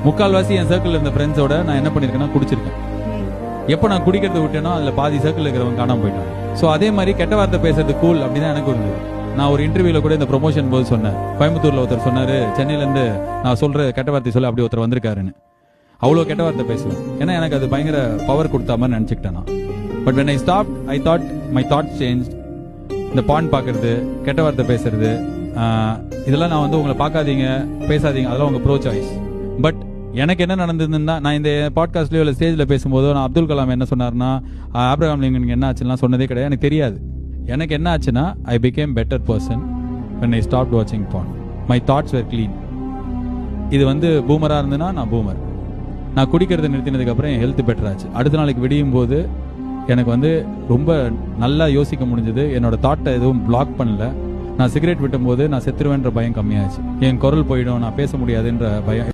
முக்கால்வாசி என் சர்க்கிள் இருந்த ஃப்ரெண்ட்ஸோட நான் என்ன பண்ணிருக்கேன்னா குடிச்சிருக்கேன். எப்போ நான் குடிக்கிறத விட்டேனோ அதுல பாதி சர்க்கிள் இருக்கிறவங்க காணாம போயிட்டாங்க. ஸோ அதே மாதிரி கெட்ட வார்த்தை பேசுறது கூல் அப்படின்னு எனக்கு இருந்தது. நான் ஒரு இன்டர்வியூல கூட இந்த ப்ரொமோஷன் போது சொன்னேன். கோயம்புத்தூர்ல ஒருத்தர் சொன்னாரு, சென்னையில இருந்து நான் சொல்ற கெட்ட வார்த்தை சொல்ல அப்படி ஒருத்தர் வந்திருக்காருன்னு. அவ்வளோ கெட்ட வார்த்தை பேசுவேன். ஏன்னா எனக்கு அது பயங்கர பவர் கொடுத்த மாதிரி நினைச்சுக்கிட்டேன் நான். But when I stopped, I thought my thoughts changed. இந்த பான் பார்க்கறது, கெட்ட வார்த்தை பேசுறது, இதெல்லாம் நான் வந்து உங்களை பார்க்காதீங்க பேசாதீங்க, அதெல்லாம் உங்க ப்ரோ சாய்ஸ். பட் எனக்கு என்ன நடந்ததுன்னா, நான் இந்த பாட்காஸ்ட்லயோ இல்லை ஸ்டேஜில் பேசும்போதோ நான் அப்துல் கலாம் என்ன சொன்னார்னா, ஆப்ரஹாம் லிங்கனுக்கு என்ன ஆச்சுன்னா சொன்னதே கிடையாது. எனக்கு தெரியாது. எனக்கு என்ன ஆச்சுன்னா, I became better person when I stopped watching porn. My thoughts were clean. இது வந்து பூமரா இருந்ததுன்னா நான் பூமர். நான் குடிக்கிறத நிறுத்தினதுக்கு அப்புறம் என் ஹெல்த் பெட்டர் ஆச்சு. அடுத்த நாளைக்கு விடியும் போது எனக்கு வந்து ரொம்ப நல்லா யோசிக்க முடிஞ்சது. என்னோட தாட்டை எதுவும் பிளாக் பண்ணல. நான் சிகரெட் விட்டும் போது நான் செத்துருவேன்ற பயம் கம்மியாச்சு. என் குரல் போயிடும், நான் பேச முடியாதுன்ற பயம்